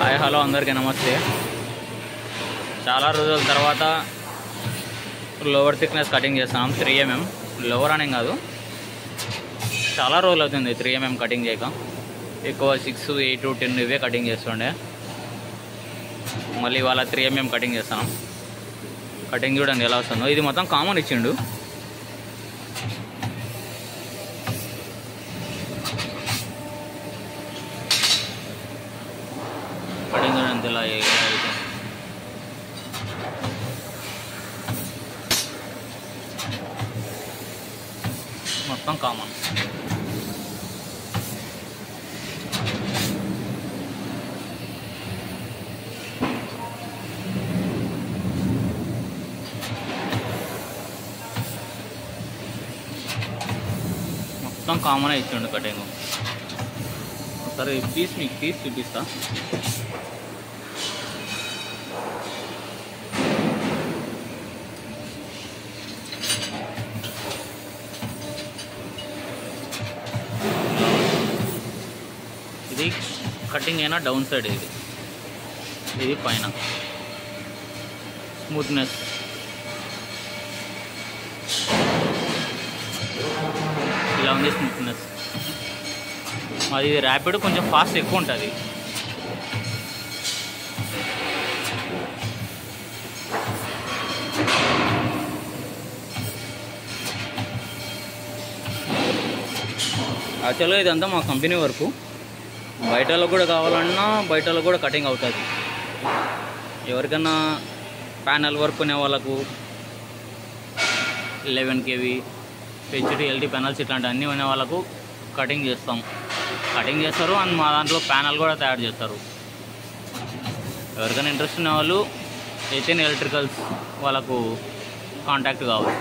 Hi hello అందరికీ నమస్తే. చాలా రోజుల తర్వాత లోవర్ థిక్నెస్ కటింగ్ చేస్తాం. 3 mm లోవర్ అనేం కాదు, చాలా రోజులు అవుతుంది 3 mm కటింగ్ చేయక. ఎక్కువ 6, 8, 10 ఇవే కటింగ్ చేస్తుండే. మళ్ళీ ఇవాళ 3 mm కటింగ్ చేస్తాం. కటింగ్ చూడండి ఎలా వస్తుందో. ఇది మొత్తం కామన్ ఇచ్చిండు. కటింగ్ చూడండి ఇలా అయితే మొత్తం కామన్. మొత్తం కామన్ ఇచ్చిండు కటింగ్. ఒకసారి పీస్ మీకు తీసి చూపిస్తా. ఇది కటింగ్ అయినా డౌన్ సైడ్, ఇది పైన స్మూత్నెస్. ఇలా ఉంది స్మూత్నెస్. అది ర్యాపిడ్ కొంచెం ఫాస్ట్ ఎక్కువ ఉంటుంది. యాక్చువల్గా ఇదంతా మా కంపెనీ వరకు. బయటలో కూడా కావాలన్నా బయటలో కూడా కటింగ్ అవుతుంది. ఎవరికన్నా ప్యానల్ వర్క్ కొనే వాళ్ళకు 11 kV HDLT ప్యానల్స్ ఇట్లాంటి అన్నీ కొనే వాళ్ళకు కటింగ్ చేస్తారు. అండ్ మా దాంట్లో ప్యానల్ కూడా తయారు చేస్తారు. ఎవరికైనా ఇంట్రెస్ట్ ఉన్న వాళ్ళు ఏథెన్ ఎలక్ట్రికల్స్ వాళ్ళకు కాంటాక్ట్ కావచ్చు,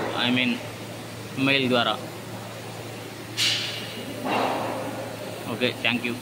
మెయిల్ ద్వారా. Okay, thank you.